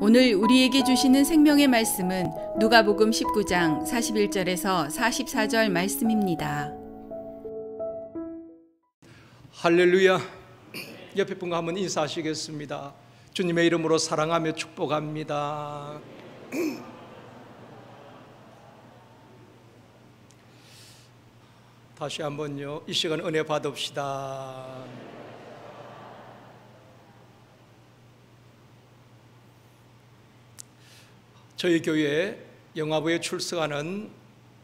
오늘 우리에게 주시는 생명의 말씀은 누가복음 19장 41절에서 44절 말씀입니다. 할렐루야. 옆에 분과 한번 인사하시겠습니다. 주님의 이름으로 사랑하며 축복합니다. 다시 한번요, 이 시간 은혜 받읍시다. 저희 교회에 영화부에 출석하는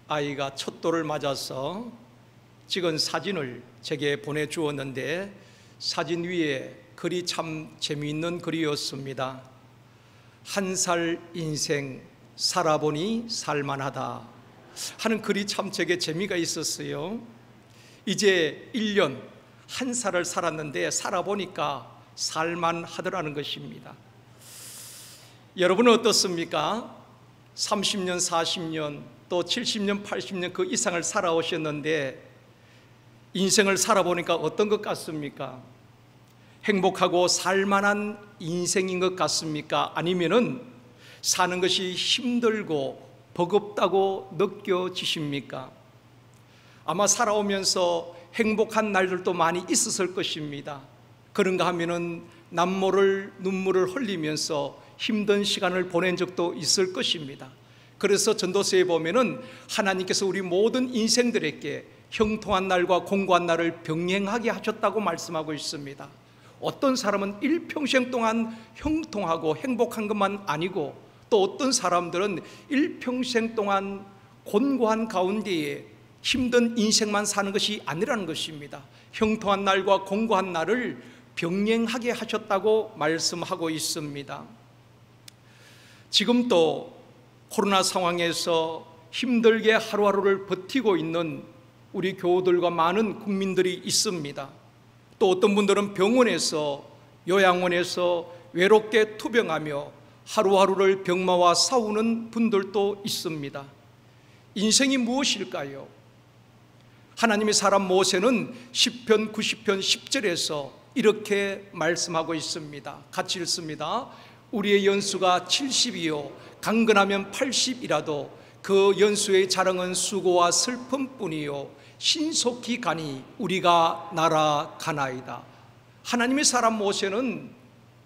아이가 첫 돌을 맞아서 찍은 사진을 제게 보내주었는데, 사진 위에 글이 참 재미있는 글이었습니다. 한 살 인생 살아보니 살만하다 하는 글이 참 제게 재미가 있었어요. 이제 1년 한 살을 살았는데 살아보니까 살만하더라는 것입니다. 여러분은 어떻습니까? 30년, 40년, 또 70년, 80년 그 이상을 살아오셨는데 인생을 살아보니까 어떤 것 같습니까? 행복하고 살만한 인생인 것 같습니까? 아니면은 사는 것이 힘들고 버겁다고 느껴지십니까? 아마 살아오면서 행복한 날들도 많이 있었을 것입니다. 그런가 하면은 남모를 눈물을 흘리면서 힘든 시간을 보낸 적도 있을 것입니다. 그래서 전도서에 보면은 하나님께서 우리 모든 인생들에게 형통한 날과 공고한 날을 병행하게 하셨다고 말씀하고 있습니다. 어떤 사람은 일평생 동안 형통하고 행복한 것만 아니고, 또 어떤 사람들은 일평생 동안 곤고한 가운데에 힘든 인생만 사는 것이 아니라는 것입니다. 형통한 날과 공고한 날을 병행하게 하셨다고 말씀하고 있습니다. 지금도 코로나 상황에서 힘들게 하루하루를 버티고 있는 우리 교우들과 많은 국민들이 있습니다. 또 어떤 분들은 병원에서, 요양원에서 외롭게 투병하며 하루하루를 병마와 싸우는 분들도 있습니다. 인생이 무엇일까요? 하나님의 사람 모세는 시편 90편 10절에서 이렇게 말씀하고 있습니다. 같이 읽습니다. 우리의 연수가 70이요 강건하면 80이라도 그 연수의 자랑은 수고와 슬픔뿐이요 신속히 가니 우리가 날아가나이다. 하나님의 사람 모세는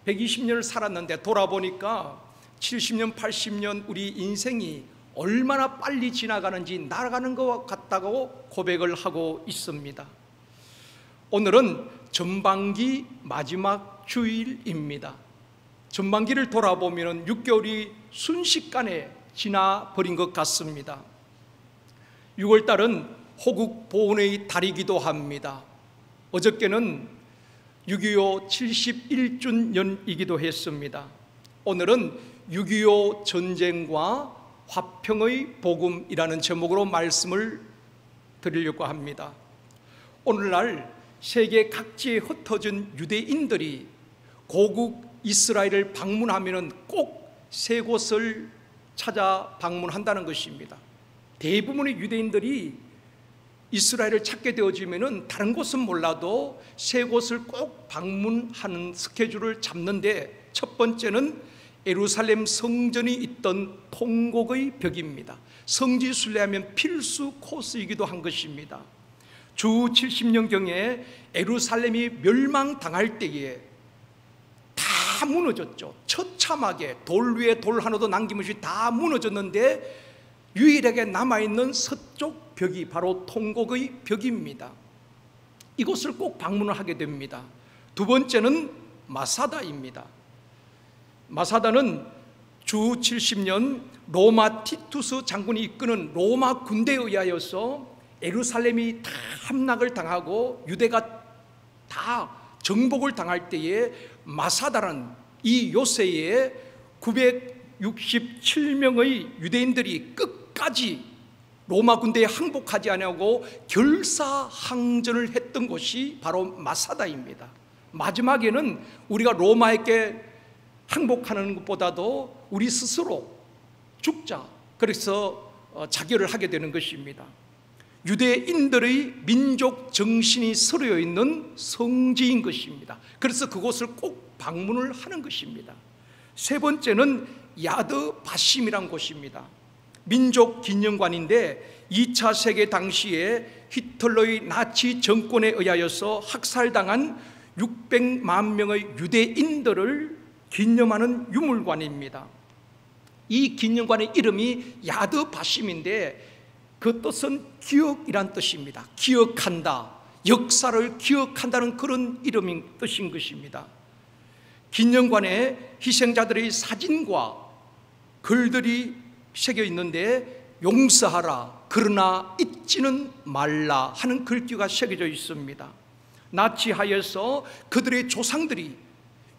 120년을 살았는데 돌아보니까 70년, 80년 우리 인생이 얼마나 빨리 지나가는지 날아가는 것 같다고 고백을 하고 있습니다. 오늘은 전반기 마지막 주일입니다. 전반기를 돌아보면 6개월이 순식간에 지나버린 것 같습니다. 6월달은 호국 보훈의 달이기도 합니다. 어저께는 6.25 71주년이기도 했습니다. 오늘은 6.25 전쟁과 화평의 복음이라는 제목으로 말씀을 드리려고 합니다. 오늘날 세계 각지에 흩어진 유대인들이 고국 이스라엘을 방문하면 꼭 세 곳을 찾아 방문한다는 것입니다. 대부분의 유대인들이 이스라엘을 찾게 되어지면 다른 곳은 몰라도 세 곳을 꼭 방문하는 스케줄을 잡는데, 첫 번째는 예루살렘 성전이 있던 통곡의 벽입니다. 성지 순례하면 필수 코스이기도 한 것입니다. 주 70년경에 예루살렘이 멸망당할 때에 다 무너졌죠. 처참하게 돌 위에 돌 하나도 남김없이 다 무너졌는데 유일하게 남아있는 서쪽 벽이 바로 통곡의 벽입니다. 이곳을 꼭 방문을 하게 됩니다. 두 번째는 마사다입니다. 마사다는 주 70년 로마 티투스 장군이 이끄는 로마 군대에 의하여서 예루살렘이 다 함락을 당하고 유대가 다 정복을 당할 때에 마사다는 이 요새에 967명의 유대인들이 끝까지 로마 군대에 항복하지 아니하고 결사항전을 했던 곳이 바로 마사다입니다. 마지막에는 우리가 로마에게 항복하는 것보다도 우리 스스로 죽자, 그래서 자결을 하게 되는 것입니다. 유대인들의 민족 정신이 서려 있는 성지인 것입니다. 그래서 그곳을 꼭 방문을 하는 것입니다. 세 번째는 야드 바심이란 곳입니다. 민족 기념관인데 2차 세계 당시에 히틀러의 나치 정권에 의하여서 학살당한 600만 명의 유대인들을 기념하는 유물관입니다. 이 기념관의 이름이 야드 바심인데 그 뜻은 기억이란 뜻입니다. 기억한다, 역사를 기억한다는 그런 이름인 뜻인 것입니다. 기념관에 희생자들의 사진과 글들이 새겨 있는데 용서하라 그러나 잊지는 말라 하는 글귀가 새겨져 있습니다. 나치하에서 그들의 조상들이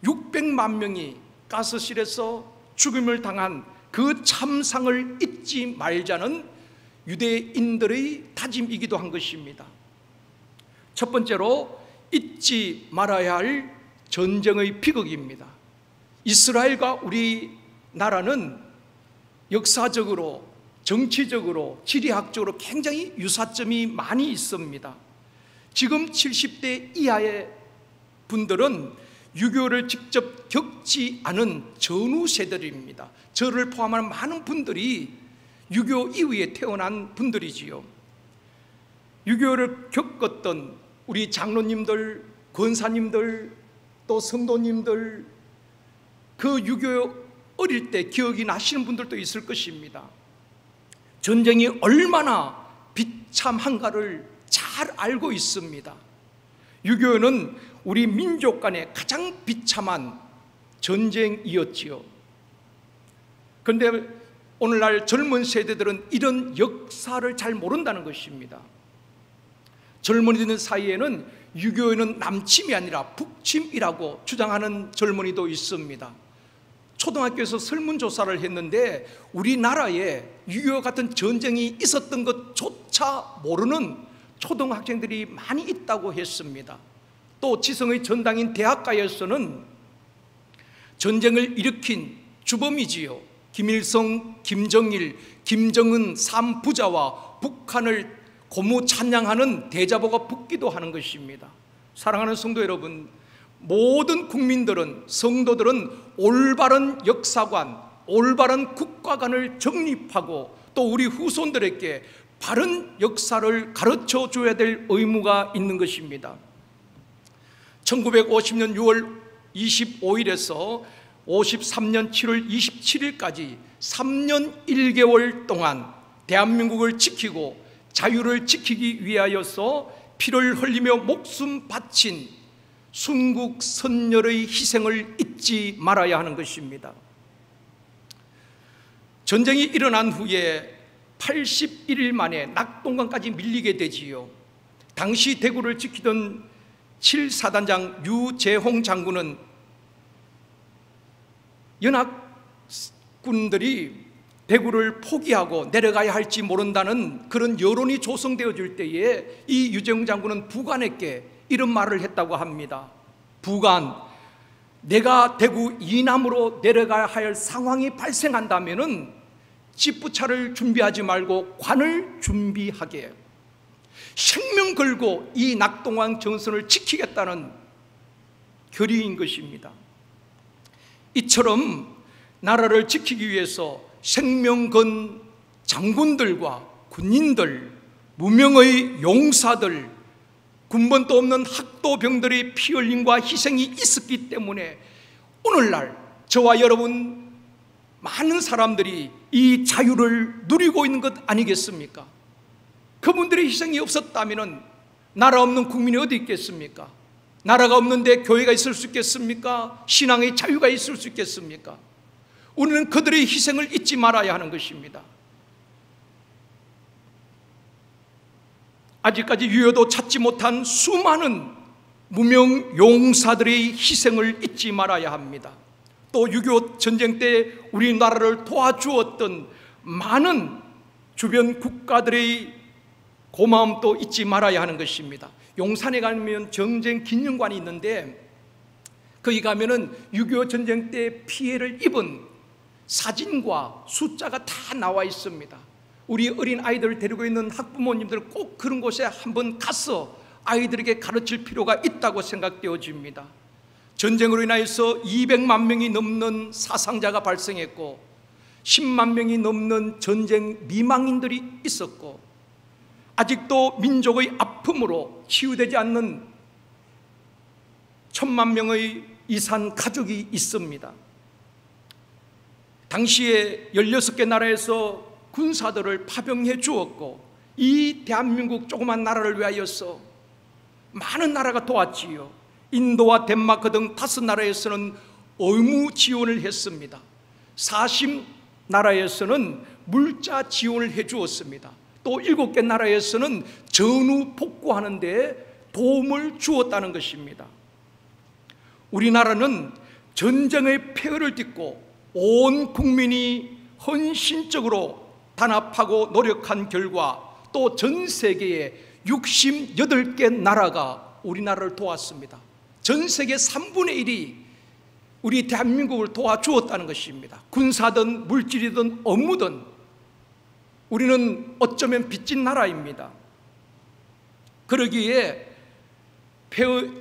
600만 명이 가스실에서 죽음을 당한 그 참상을 잊지 말자는 유대인들의 다짐이기도 한 것입니다. 첫 번째로 잊지 말아야 할 전쟁의 비극입니다. 이스라엘과 우리나라는 역사적으로, 정치적으로, 지리학적으로 굉장히 유사점이 많이 있습니다. 지금 70대 이하의 분들은 유교를 직접 겪지 않은 전후 세대들입니다. 저를 포함한 많은 분들이 유교 이후에 태어난 분들이지요. 유교를 겪었던 우리 장로님들, 권사님들, 또 성도님들, 그 유교 어릴 때 기억이 나시는 분들도 있을 것입니다. 전쟁이 얼마나 비참한가를 잘 알고 있습니다. 유교는 우리 민족 간의 가장 비참한 전쟁이었지요. 그런데 오늘날 젊은 세대들은 이런 역사를 잘 모른다는 것입니다. 젊은이들 사이에는 유교에는 남침이 아니라 북침이라고 주장하는 젊은이도 있습니다. 초등학교에서 설문조사를 했는데 우리나라에 유교 같은 전쟁이 있었던 것조차 모르는 초등학생들이 많이 있다고 했습니다. 또 지성의 전당인 대학가에서는 전쟁을 일으킨 주범이지요. 김일성, 김정일, 김정은 3부자와 북한을 고무 찬양하는 대자보가 붙기도 하는 것입니다. 사랑하는 성도 여러분, 모든 국민들은, 성도들은 올바른 역사관, 올바른 국가관을 정립하고 또 우리 후손들에게 바른 역사를 가르쳐 줘야 될 의무가 있는 것입니다. 1950년 6월 25일에서 53년 7월 27일까지 3년 1개월 동안 대한민국을 지키고 자유를 지키기 위하여서 피를 흘리며 목숨 바친 순국 선열의 희생을 잊지 말아야 하는 것입니다. 전쟁이 일어난 후에 81일 만에 낙동강까지 밀리게 되지요. 당시 대구를 지키던 7사단장 유재홍 장군은 연합군들이 대구를 포기하고 내려가야 할지 모른다는 그런 여론이 조성되어질 때에 이 유재홍 장군은 부관에게 이런 말을 했다고 합니다. 부관, 내가 대구 이남으로 내려가야 할 상황이 발생한다면은 집부차를 준비하지 말고 관을 준비하게, 생명 걸고 이 낙동강 전선을 지키겠다는 결의인 것입니다. 이처럼 나라를 지키기 위해서 생명 건 장군들과 군인들, 무명의 용사들, 군번도 없는 학도병들의 피 흘림과 희생이 있었기 때문에 오늘날 저와 여러분 많은 사람들이 이 자유를 누리고 있는 것 아니겠습니까? 그분들의 희생이 없었다면 나라 없는 국민이 어디 있겠습니까? 나라가 없는데 교회가 있을 수 있겠습니까? 신앙의 자유가 있을 수 있겠습니까? 우리는 그들의 희생을 잊지 말아야 하는 것입니다. 아직까지 유효도 찾지 못한 수많은 무명 용사들의 희생을 잊지 말아야 합니다. 또 6.25 전쟁 때 우리나라를 도와주었던 많은 주변 국가들의 고마움도 잊지 말아야 하는 것입니다. 용산에 가면 전쟁 기념관이 있는데 거기 가면은 6.25 전쟁 때 피해를 입은 사진과 숫자가 다 나와 있습니다. 우리 어린 아이들을 데리고 있는 학부모님들 꼭 그런 곳에 한번 가서 아이들에게 가르칠 필요가 있다고 생각되어집니다. 전쟁으로 인하여서 200만 명이 넘는 사상자가 발생했고 10만 명이 넘는 전쟁 미망인들이 있었고 아직도 민족의 아픔으로 치유되지 않는 1000만 명의 이산 가족이 있습니다. 당시에 16개 나라에서 군사들을 파병해 주었고 이 대한민국 조그만 나라를 위하여서 많은 나라가 도왔지요. 인도와 덴마크 등 5나라에서는 의무 지원을 했습니다. 40나라에서는 물자 지원을 해 주었습니다. 또 7개 나라에서는 전후 복구하는 데 도움을 주었다는 것입니다. 우리나라는 전쟁의 폐허를 딛고 온 국민이 헌신적으로 단합하고 노력한 결과 또 전 세계의 68개 나라가 우리나라를 도왔습니다. 전 세계 3분의 1이 우리 대한민국을 도와주었다는 것입니다. 군사든 물질이든 업무든 우리는 어쩌면 빚진 나라입니다. 그러기에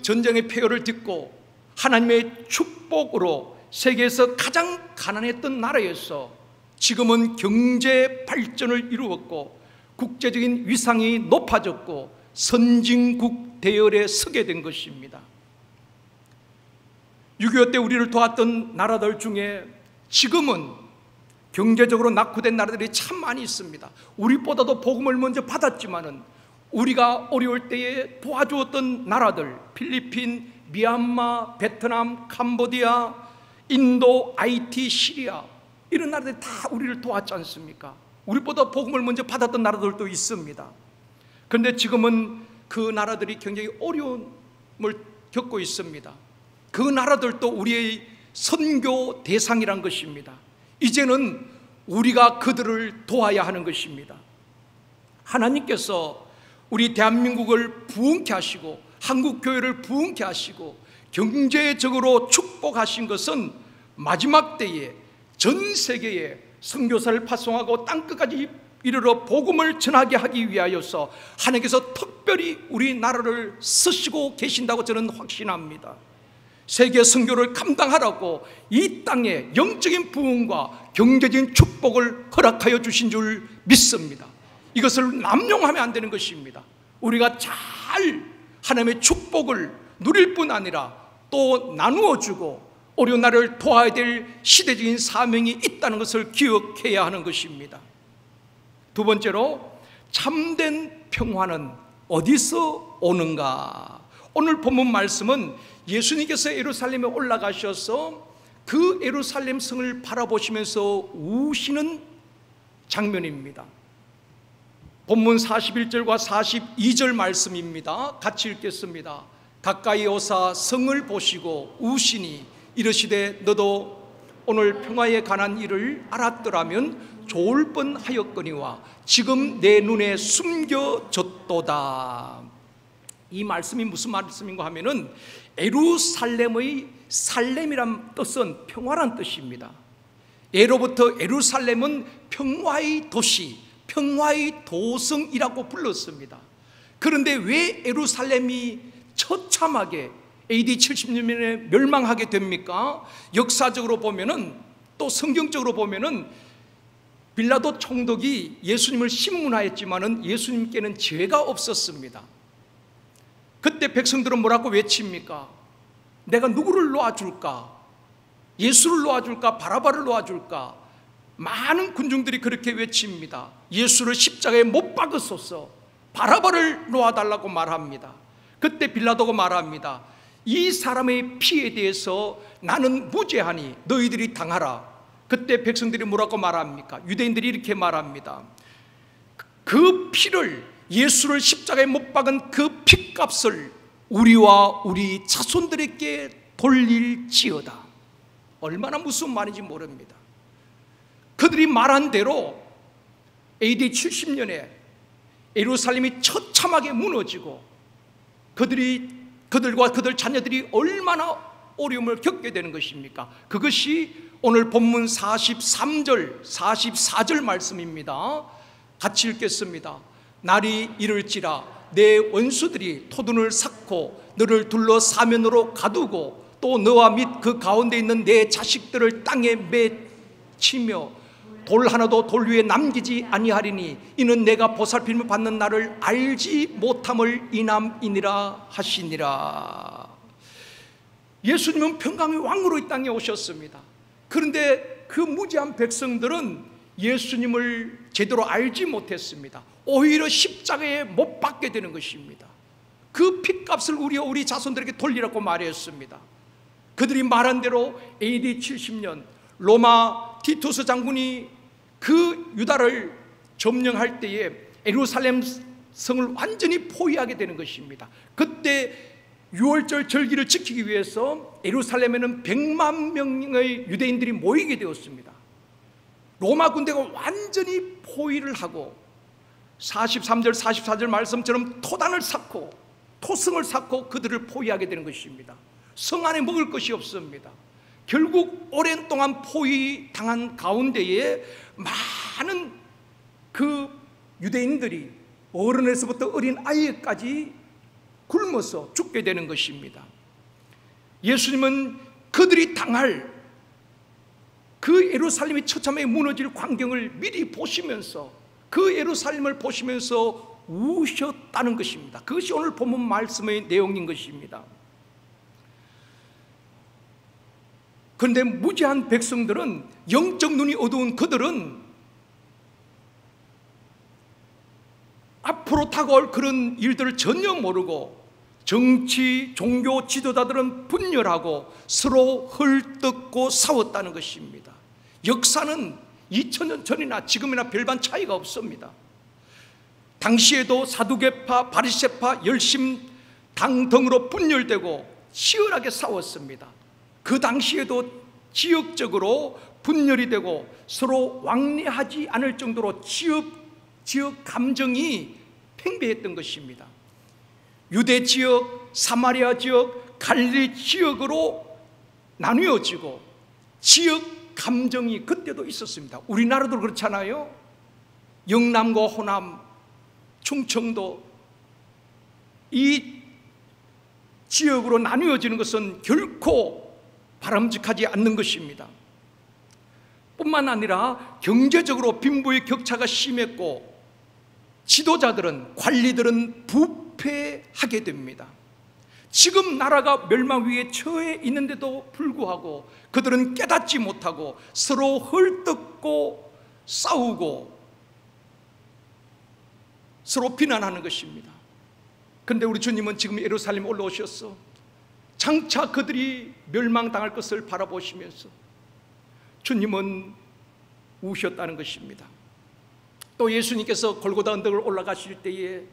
전쟁의 폐허를 딛고 하나님의 축복으로 세계에서 가장 가난했던 나라에서 지금은 경제 발전을 이루었고 국제적인 위상이 높아졌고 선진국 대열에 서게 된 것입니다. 6.25 때 우리를 도왔던 나라들 중에 지금은 경제적으로 낙후된 나라들이 참 많이 있습니다. 우리보다도 복음을 먼저 받았지만은 우리가 어려울 때에 도와주었던 나라들, 필리핀, 미얀마, 베트남, 캄보디아, 인도, 하이티, 시리아, 이런 나라들이 다 우리를 도왔지 않습니까? 우리보다 복음을 먼저 받았던 나라들도 있습니다. 그런데 지금은 그 나라들이 굉장히 어려움을 겪고 있습니다. 그 나라들도 우리의 선교 대상이란 것입니다. 이제는 우리가 그들을 도와야 하는 것입니다. 하나님께서 우리 대한민국을 부흥케 하시고 한국교회를 부흥케 하시고 경제적으로 축복하신 것은 마지막 때에 전 세계에 선교사를 파송하고 땅끝까지 이르러 복음을 전하게 하기 위하여서 하나님께서 특별히 우리나라를 쓰시고 계신다고 저는 확신합니다. 세계 선교를 감당하라고 이 땅에 영적인 부흥과 경제적인 축복을 허락하여 주신 줄 믿습니다. 이것을 남용하면 안 되는 것입니다. 우리가 잘 하나님의 축복을 누릴 뿐 아니라 또 나누어 주고 어려운 나라를 도와야 될 시대적인 사명이 있다는 것을 기억해야 하는 것입니다. 두 번째로, 참된 평화는 어디서 오는가? 오늘 본문 말씀은 예수님께서 예루살렘에 올라가셔서 그 예루살렘 성을 바라보시면서 우시는 장면입니다. 본문 41절과 42절 말씀입니다. 같이 읽겠습니다. 가까이 오사 성을 보시고 우시니 이르시되 너도 오늘 평화에 관한 일을 알았더라면 좋을 뻔하였거니와 지금 내 눈에 숨겨졌도다. 이 말씀이 무슨 말씀인가 하면은 예루살렘의 살렘이란 뜻은 평화란 뜻입니다. 예로부터 예루살렘은 평화의 도시, 평화의 도성이라고 불렀습니다. 그런데 왜 예루살렘이 처참하게 AD 70년에 멸망하게 됩니까? 역사적으로 보면은 또 성경적으로 보면은 빌라도 총독이 예수님을 신문하였지만은 예수님께는 죄가 없었습니다. 그때 백성들은 뭐라고 외칩니까? 내가 누구를 놓아줄까? 예수를 놓아줄까? 바라바를 놓아줄까? 많은 군중들이 그렇게 외칩니다. 예수를 십자가에 못 박으소서, 바라바를 놓아달라고 말합니다. 그때 빌라도가 말합니다. 이 사람의 피에 대해서 나는 무죄하니 너희들이 당하라. 그때 백성들이 뭐라고 말합니까? 유대인들이 이렇게 말합니다. 그 피를, 예수를 십자가에 못 박은 그 피값을 우리와 우리 자손들에게 돌릴지어다. 얼마나 무슨 말인지 모릅니다. 그들이 말한 대로 AD 70년에 예루살렘이 처참하게 무너지고 그들과 그들 자녀들이 얼마나 어려움을 겪게 되는 것입니까? 그것이 오늘 본문 43절, 44절 말씀입니다. 같이 읽겠습니다. 날이 이를지라 내 원수들이 토둔을 쌓고 너를 둘러 사면으로 가두고 또 너와 및 그 가운데 있는 내 자식들을 땅에 맺히며 돌 하나도 돌 위에 남기지 아니하리니 이는 내가 보살핌을 받는 나를 알지 못함을 인함이니라 하시니라. 예수님은 평강의 왕으로 이 땅에 오셨습니다. 그런데 그 무지한 백성들은 예수님을 제대로 알지 못했습니다. 오히려 십자가에 못 박게 되는 것입니다. 그 핏값을 우리 자손들에게 돌리라고 말했습니다. 그들이 말한 대로 AD 70년 로마 티투스 장군이 그 유다를 점령할 때에 예루살렘 성을 완전히 포위하게 되는 것입니다. 그때 6월절 절기를 지키기 위해서 예루살렘에는 100만 명의 유대인들이 모이게 되었습니다. 로마 군대가 완전히 포위를 하고 43절 44절 말씀처럼 토단을 쌓고 토성을 쌓고 그들을 포위하게 되는 것입니다. 성 안에 먹을 것이 없습니다. 결국 오랜 동안 포위당한 가운데에 많은 그 유대인들이 어른에서부터 어린 아이까지 굶어서 죽게 되는 것입니다. 예수님은 그들이 당할 그 예루살렘이 처참하게 무너질 광경을 미리 보시면서 그 예루살렘을 보시면서 우셨다는 것입니다. 그것이 오늘 본문 말씀의 내용인 것입니다. 그런데 무지한 백성들은, 영적 눈이 어두운 그들은 앞으로 다가올 그런 일들을 전혀 모르고 정치, 종교 지도자들은 분열하고 서로 헐뜯고 싸웠다는 것입니다. 역사는 2000년 전이나 지금이나 별반 차이가 없습니다. 당시에도 사두개파, 바리새파, 열심당 등으로 분열되고 치열하게 싸웠습니다. 그 당시에도 지역적으로 분열이 되고 서로 왕래하지 않을 정도로 지역 감정이 팽배했던 것입니다. 유대 지역, 사마리아 지역, 갈릴리 지역으로 나누어지고 지역 감정이 그때도 있었습니다. 우리나라도 그렇잖아요. 영남과 호남, 충청도 이 지역으로 나누어지는 것은 결코 바람직하지 않는 것입니다. 뿐만 아니라 경제적으로 빈부의 격차가 심했고 지도자들은, 관리들은 부패하게 됩니다. 지금 나라가 멸망 위에 처해 있는데도 불구하고 그들은 깨닫지 못하고 서로 헐뜯고 싸우고 서로 비난하는 것입니다. 그런데 우리 주님은 지금 예루살렘에 올라오셨어. 장차 그들이 멸망당할 것을 바라보시면서 주님은 우셨다는 것입니다. 또 예수님께서 골고다 언덕을 올라가실 때에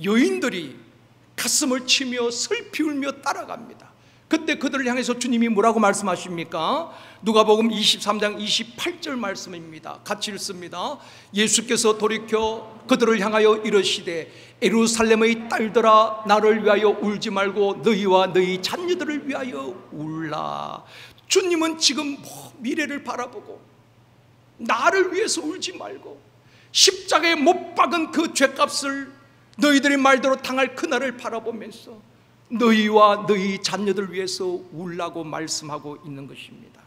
여인들이 가슴을 치며 슬피 울며 따라갑니다. 그때 그들을 향해서 주님이 뭐라고 말씀하십니까? 누가복음 23장 28절 말씀입니다. 같이 읽습니다. 예수께서 돌이켜 그들을 향하여 이르시되 예루살렘의 딸들아 나를 위하여 울지 말고 너희와 너희 자녀들을 위하여 울라. 주님은 지금 미래를 바라보고 나를 위해서 울지 말고 십자가에 못 박은 그 죄값을 너희들의 말대로 당할 그날을 바라보면서 너희와 너희 자녀들 위해서 울라고 말씀하고 있는 것입니다.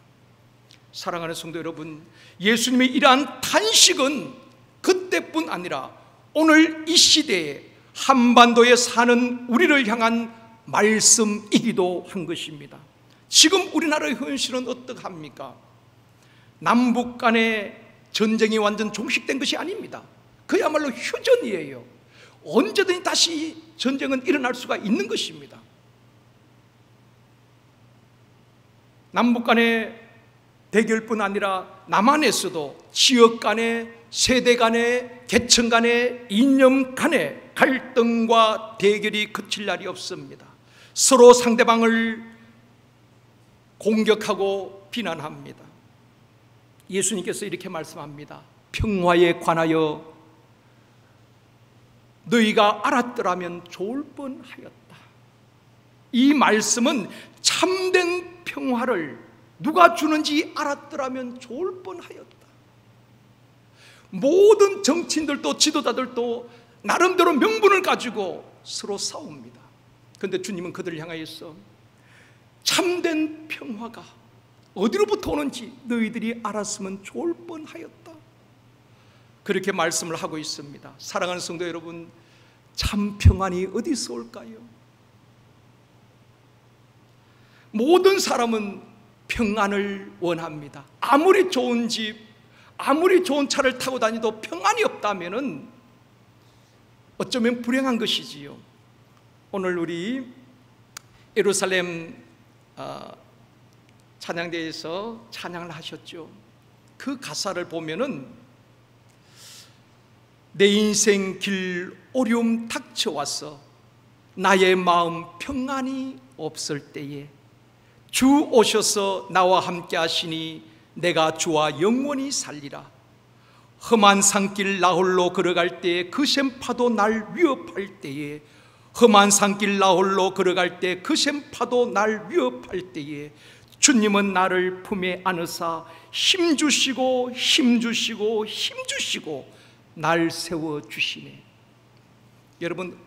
사랑하는 성도 여러분, 예수님의 이러한 탄식은 그때뿐 아니라 오늘 이 시대에 한반도에 사는 우리를 향한 말씀이기도 한 것입니다. 지금 우리나라의 현실은 어떡합니까? 남북 간의 전쟁이 완전 종식된 것이 아닙니다. 그야말로 휴전이에요. 언제든지 다시 전쟁은 일어날 수가 있는 것입니다. 남북 간의 대결뿐 아니라 남한에서도 지역 간의, 세대 간의, 계층 간의, 이념 간의 갈등과 대결이 그칠 날이 없습니다. 서로 상대방을 공격하고 비난합니다. 예수님께서 이렇게 말씀합니다. 평화에 관하여 너희가 알았더라면 좋을 뻔하였다. 이 말씀은 참된 평화를 누가 주는지 알았더라면 좋을 뻔하였다. 모든 정치인들도 지도자들도 나름대로 명분을 가지고 서로 싸웁니다. 그런데 주님은 그들을 향하여서 참된 평화가 어디로부터 오는지 너희들이 알았으면 좋을 뻔하였다. 그렇게 말씀을 하고 있습니다. 사랑하는 성도 여러분, 참 평안이 어디서 올까요? 모든 사람은 평안을 원합니다. 아무리 좋은 집, 아무리 좋은 차를 타고 다니도 평안이 없다면 어쩌면 불행한 것이지요. 오늘 우리 예루살렘 찬양대에서 찬양을 하셨죠. 그 가사를 보면은 내 인생 길 어려움 닥쳐와서 나의 마음 평안이 없을 때에 주 오셔서 나와 함께 하시니 내가 주와 영원히 살리라. 험한 산길 나 홀로 걸어갈 때에 그 샘파도 날 위협할 때에 험한 산길 나 홀로 걸어갈 때 그 샘파도 날 위협할 때에 주님은 나를 품에 안으사 힘주시고 힘주시고 힘주시고 날 세워주시네. 여러분,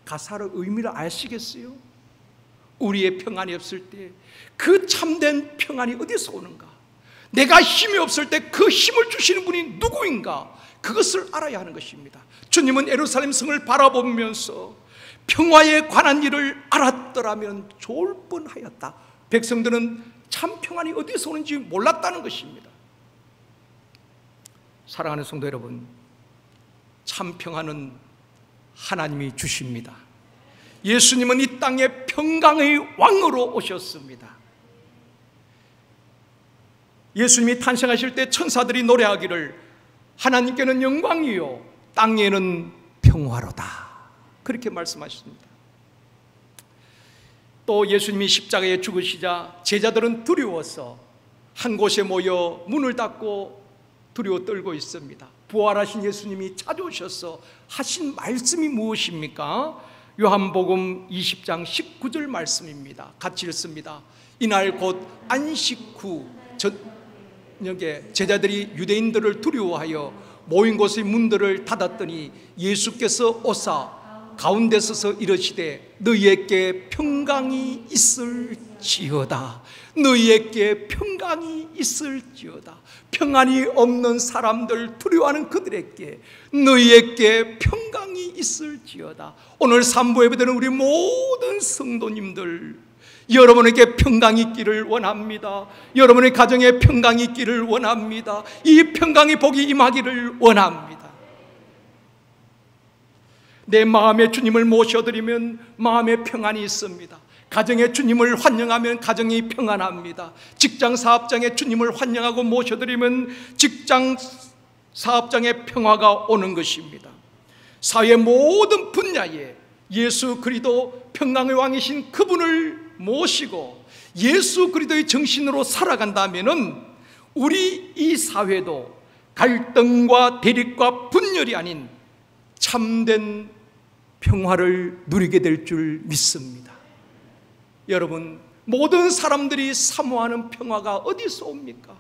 가사의 의미를 아시겠어요? 우리의 평안이 없을 때 그 참된 평안이 어디서 오는가? 내가 힘이 없을 때 그 힘을 주시는 분이 누구인가? 그것을 알아야 하는 것입니다. 주님은 예루살렘 성을 바라보면서 평화에 관한 일을 알았더라면 좋을 뻔하였다. 백성들은 참 평안이 어디서 오는지 몰랐다는 것입니다. 사랑하는 성도 여러분, 참 평안은 하나님이 주십니다. 예수님은 이 땅에 평강의 왕으로 오셨습니다. 예수님이 탄생하실 때 천사들이 노래하기를 하나님께는 영광이요 땅에는 평화로다, 그렇게 말씀하셨습니다. 또 예수님이 십자가에 죽으시자 제자들은 두려워서 한 곳에 모여 문을 닫고 두려워 떨고 있습니다. 부활하신 예수님이 찾아오셔서 하신 말씀이 무엇입니까? 요한복음 20장 19절 말씀입니다. 같이 읽습니다. 이날 곧 안식 후 저녁에 제자들이 유대인들을 두려워하여 모인 곳의 문들을 닫았더니 예수께서 오사 가운데 서서 이르시되 너희에게 평강이 있을지어다. 너희에게 평강이 있을지어다. 평안이 없는 사람들, 두려워하는 그들에게 너희에게 평강이 있을지어다. 오늘 3부 예배드리는 우리 모든 성도님들, 여러분에게 평강이 있기를 원합니다. 여러분의 가정에 평강이 있기를 원합니다. 이 평강의 복이 임하기를 원합니다. 내 마음에 주님을 모셔드리면 마음에 평안이 있습니다. 가정에 주님을 환영하면 가정이 평안합니다. 직장 사업장에 주님을 환영하고 모셔드리면 직장 사업장에 평화가 오는 것입니다. 사회 모든 분야에 예수 그리스도 평강의 왕이신 그분을 모시고 예수 그리스도의 정신으로 살아간다면은 우리 이 사회도 갈등과 대립과 분열이 아닌 참된 평화를 누리게 될 줄 믿습니다. 여러분, 모든 사람들이 사모하는 평화가 어디서 옵니까?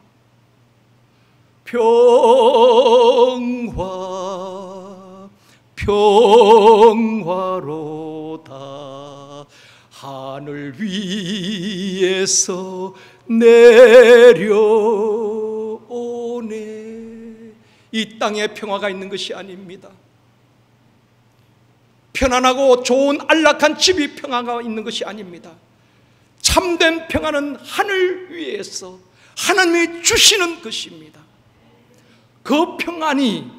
평화로다 하늘 위에서 내려오네. 이 땅에 평화가 있는 것이 아닙니다. 편안하고 좋은 안락한 집이 평화가 있는 것이 아닙니다. 참된 평화는 하늘 위에서 하나님이 주시는 것입니다. 그 평안이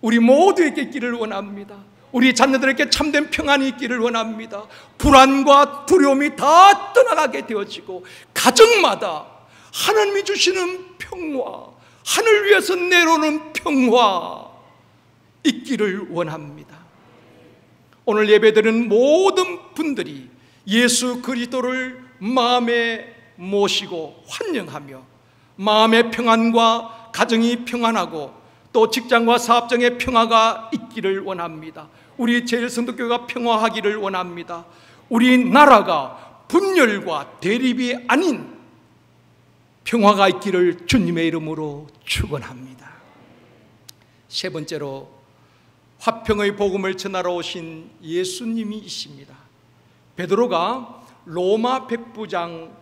우리 모두에게 있기를 원합니다. 우리 자녀들에게 참된 평안이 있기를 원합니다. 불안과 두려움이 다 떠나가게 되어지고 가정마다 하나님이 주시는 평화, 하늘 위에서 내려오는 평화 있기를 원합니다. 오늘 예배드리는 모든 분들이 예수 그리스도를 마음에 모시고 환영하며 마음의 평안과 가정이 평안하고 또 직장과 사업장의 평화가 있기를 원합니다. 우리 제일성도교회가 평화하기를 원합니다. 우리 나라가 분열과 대립이 아닌 평화가 있기를 주님의 이름으로 축원합니다. 세 번째로 화평의 복음을 전하러 오신 예수님이십니다. 베드로가 로마 백부장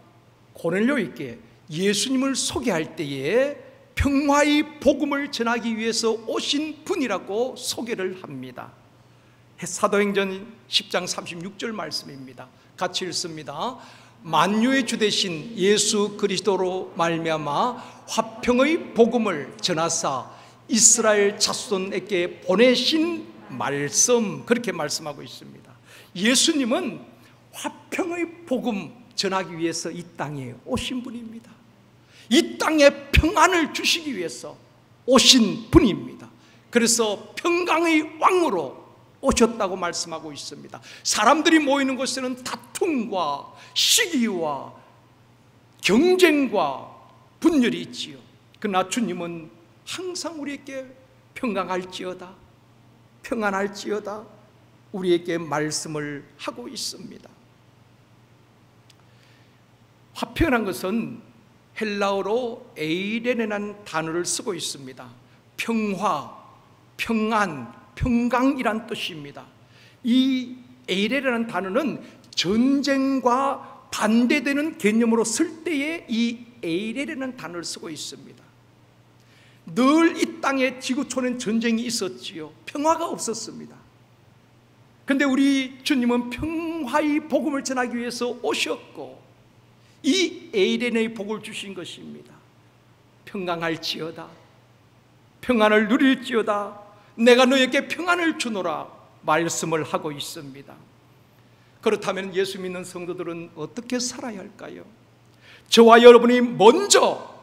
고넬료에게 예수님을 소개할 때에 평화의 복음을 전하기 위해서 오신 분이라고 소개를 합니다. 사도행전 10장 36절 말씀입니다. 같이 읽습니다. 만유의 주 되신 예수 그리스도로 말미암아 화평의 복음을 전하사 이스라엘 자손에게 보내신 말씀, 그렇게 말씀하고 있습니다. 예수님은 화평의 복음 전하기 위해서 이 땅에 오신 분입니다. 이 땅에 평안을 주시기 위해서 오신 분입니다. 그래서 평강의 왕으로 오셨다고 말씀하고 있습니다. 사람들이 모이는 곳에는 다툼과 시기와 경쟁과 분열이 있지요. 그러나 주님은 항상 우리에게 평강할지어다, 평안할지어다 우리에게 말씀을 하고 있습니다. 화평한 것은 헬라어로 에이레네라는 단어를 쓰고 있습니다. 평화, 평안, 평강이란 뜻입니다. 이 에이레라는 단어는 전쟁과 반대되는 개념으로 쓸 때에 이 에이레라는 단어를 쓰고 있습니다. 늘 이 땅에 지구촌엔 전쟁이 있었지요. 평화가 없었습니다. 그런데 우리 주님은 평화의 복음을 전하기 위해서 오셨고 이 에이레네의 복을 주신 것입니다. 평강할지어다, 평안을 누릴지어다, 내가 너에게 평안을 주노라 말씀을 하고 있습니다. 그렇다면 예수 믿는 성도들은 어떻게 살아야 할까요? 저와 여러분이 먼저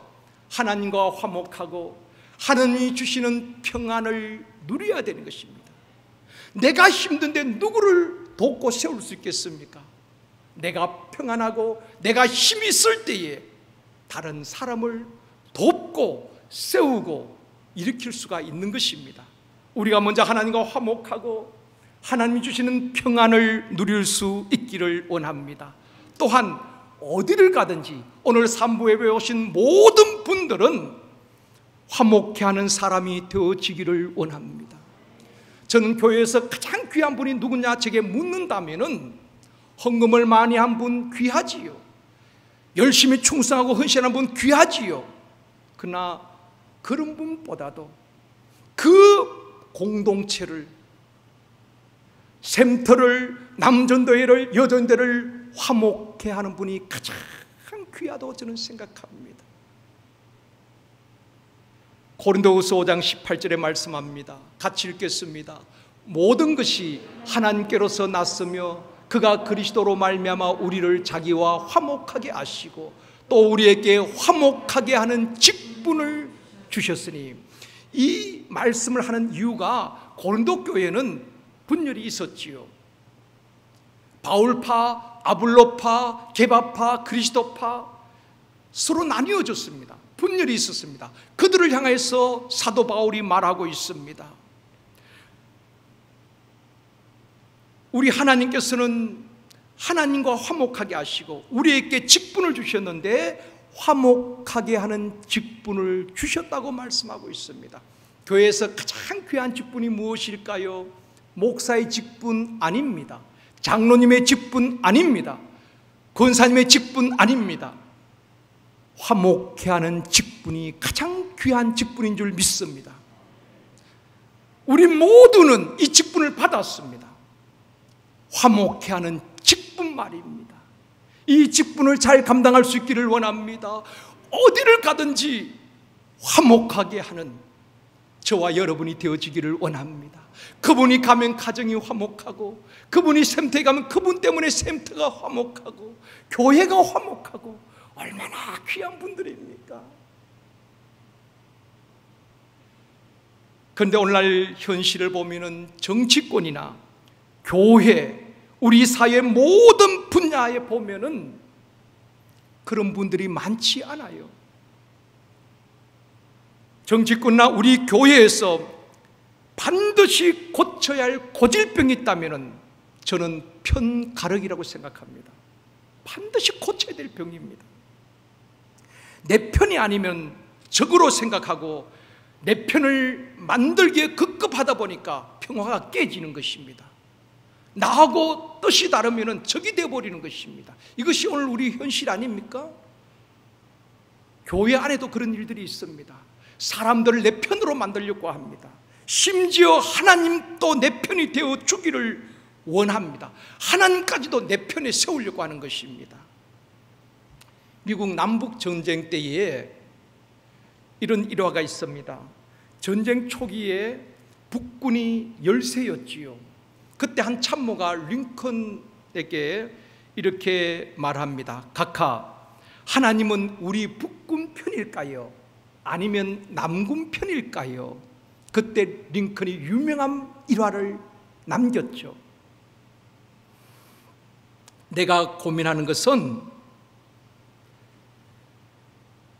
하나님과 화목하고 하나님이 주시는 평안을 누려야 되는 것입니다. 내가 힘든데 누구를 돕고 세울 수 있겠습니까? 내가 평안하고 내가 힘이 있을 때에 다른 사람을 돕고 세우고 일으킬 수가 있는 것입니다. 우리가 먼저 하나님과 화목하고 하나님이 주시는 평안을 누릴 수 있기를 원합니다. 또한 어디를 가든지 오늘 3부에 오신 모든 분들은 화목해하는 사람이 되어지기를 원합니다. 저는 교회에서 가장 귀한 분이 누구냐 제게 묻는다면은 헌금을 많이 한 분 귀하지요. 열심히 충성하고 헌신한 분 귀하지요. 그러나 그런 분보다도 그 공동체를, 샘터를, 남전도회를, 여전대를 화목해 하는 분이 가장 귀하다고 저는 생각합니다. 고린도후서 5장 18절에 말씀합니다. 같이 읽겠습니다. 모든 것이 하나님께로서 났으며 그가 그리스도로 말미암아 우리를 자기와 화목하게 하시고 또 우리에게 화목하게 하는 직분을 주셨으니, 이 말씀을 하는 이유가 고린도 교회는 분열이 있었지요. 바울파, 아볼로파, 게바파, 그리스도파 서로 나뉘어졌습니다. 분열이 있었습니다. 그들을 향해서 사도 바울이 말하고 있습니다. 우리 하나님께서는 하나님과 화목하게 하시고 우리에게 직분을 주셨는데 화목하게 하는 직분을 주셨다고 말씀하고 있습니다. 교회에서 가장 귀한 직분이 무엇일까요? 목사의 직분 아닙니다. 장로님의 직분 아닙니다. 권사님의 직분 아닙니다. 화목해 하는 직분이 가장 귀한 직분인 줄 믿습니다. 우리 모두는 이 직분을 받았습니다. 화목해 하는 직분 말입니다. 이 직분을 잘 감당할 수 있기를 원합니다. 어디를 가든지 화목하게 하는 저와 여러분이 되어지기를 원합니다. 그분이 가면 가정이 화목하고, 그분이 샘터에 가면 그분 때문에 샘터가 화목하고, 교회가 화목하고, 얼마나 귀한 분들입니까? 그런데 오늘날 현실을 보면은 정치권이나 교회, 우리 사회 모든 분야에 보면은 그런 분들이 많지 않아요. 정치권이나 우리 교회에서 반드시 고쳐야 할 고질병이 있다면은 저는 편가르기라고 생각합니다. 반드시 고쳐야 될 병입니다. 내 편이 아니면 적으로 생각하고 내 편을 만들기에 급급하다 보니까 평화가 깨지는 것입니다. 나하고 뜻이 다르면 적이 되어버리는 것입니다. 이것이 오늘 우리 현실 아닙니까? 교회 안에도 그런 일들이 있습니다. 사람들을 내 편으로 만들려고 합니다. 심지어 하나님도 내 편이 되어 주기를 원합니다. 하나님까지도 내 편에 세우려고 하는 것입니다. 미국 남북 전쟁 때에 이런 일화가 있습니다. 전쟁 초기에 북군이 열세였지요. 그때 한 참모가 링컨에게 이렇게 말합니다. 각하, 하나님은 우리 북군 편일까요? 아니면 남군 편일까요? 그때 링컨이 유명한 일화를 남겼죠. 내가 고민하는 것은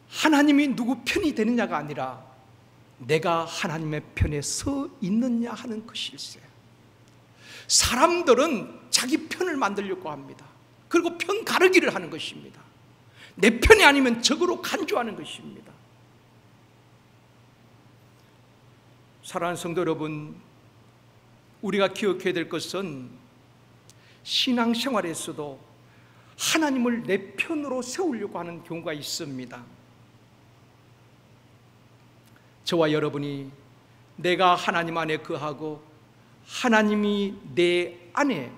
하나님이 누구 편이 되느냐가 아니라 내가 하나님의 편에 서 있느냐 하는 것일세. 사람들은 자기 편을 만들려고 합니다. 그리고 편 가르기를 하는 것입니다. 내 편이 아니면 적으로 간주하는 것입니다. 사랑하는 성도 여러분, 우리가 기억해야 될 것은 신앙생활에서도 하나님을 내 편으로 세우려고 하는 경우가 있습니다. 저와 여러분이 내가 하나님 안에 거하고 하나님이 내 안에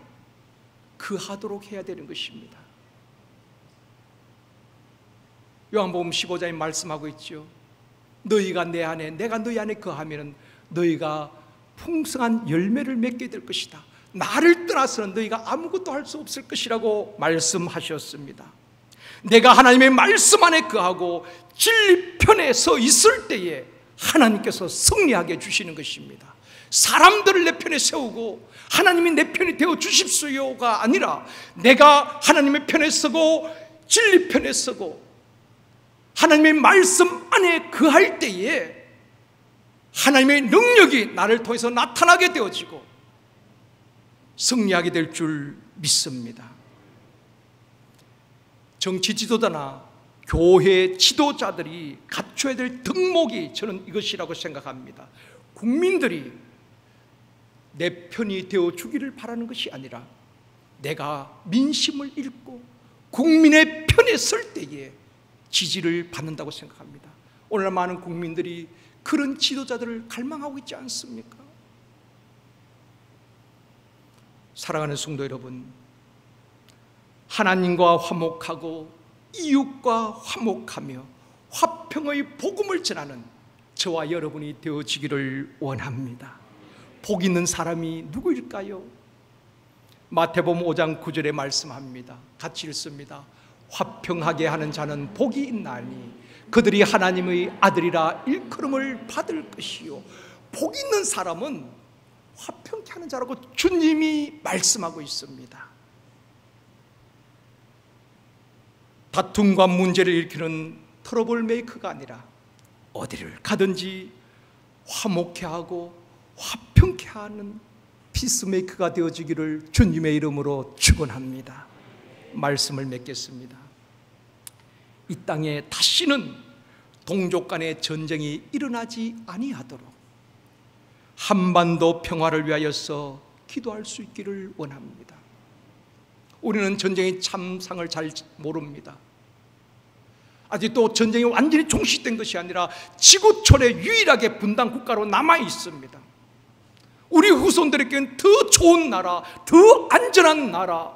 거하도록 해야 되는 것입니다. 요한복음 15장에 말씀하고 있죠. 너희가 내 안에 내가 너희 안에 거하면 너희가 풍성한 열매를 맺게 될 것이다. 나를 떠나서는 너희가 아무것도 할 수 없을 것이라고 말씀하셨습니다. 내가 하나님의 말씀 안에 거하고 진리 편에 서 있을 때에 하나님께서 승리하게 해주시는 것입니다. 사람들을 내 편에 세우고 하나님이 내 편이 되어 주십시오가 아니라 내가 하나님의 편에 서고 진리 편에 서고 하나님의 말씀 안에 거할 때에 하나님의 능력이 나를 통해서 나타나게 되어지고 승리하게 될 줄 믿습니다. 정치 지도자나 교회 지도자들이 갖춰야 될 덕목이 저는 이것이라고 생각합니다. 국민들이 내 편이 되어 주기를 바라는 것이 아니라 내가 민심을 읽고 국민의 편에 설 때에 지지를 받는다고 생각합니다. 오늘날 많은 국민들이 그런 지도자들을 갈망하고 있지 않습니까? 사랑하는 성도 여러분, 하나님과 화목하고 이웃과 화목하며 화평의 복음을 전하는 저와 여러분이 되어지기를 원합니다. 복 있는 사람이 누구일까요? 마태복음 5장 9절에 말씀합니다. 같이 읽습니다. 화평하게 하는 자는 복이 있나니 그들이 하나님의 아들이라 일컬음을 받을 것이요. 복 있는 사람은 화평케 하는 자라고 주님이 말씀하고 있습니다. 다툼과 문제를 일으키는 트러블 메이커가 아니라 어디를 가든지 화목케 하고 화평케 하는 피스메이커가 되어지기를 주님의 이름으로 축원합니다. 말씀을 맺겠습니다. 이 땅에 다시는 동족 간의 전쟁이 일어나지 아니하도록 한반도 평화를 위하여서 기도할 수 있기를 원합니다. 우리는 전쟁의 참상을 잘 모릅니다. 아직도 전쟁이 완전히 종식된 것이 아니라 지구촌에 유일하게 분단 국가로 남아 있습니다. 우리 후손들에게는 더 좋은 나라, 더 안전한 나라,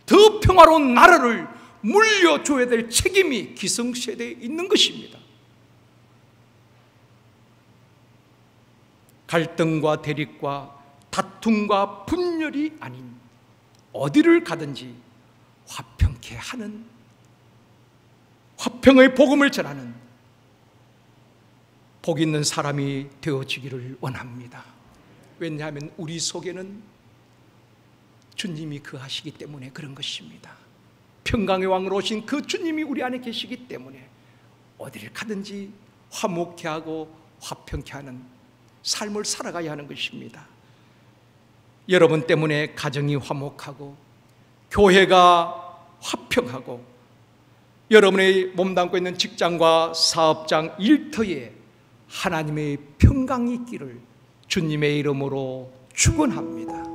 더 평화로운 나라를 물려줘야 될 책임이 기성세대에 있는 것입니다. 갈등과 대립과 다툼과 분열이 아닌 어디를 가든지 화평케 하는, 화평의 복음을 전하는 복 있는 사람이 되어지기를 원합니다. 왜냐하면 우리 속에는 주님이 거하시기 때문에 그런 것입니다. 평강의 왕으로 오신 그 주님이 우리 안에 계시기 때문에 어디를 가든지 화목케 하고 화평케 하는 삶을 살아가야 하는 것입니다. 여러분 때문에 가정이 화목하고 교회가 화평하고 여러분의 몸담고 있는 직장과 사업장, 일터에 하나님의 평강이 있기를 주님의 이름으로 축원합니다.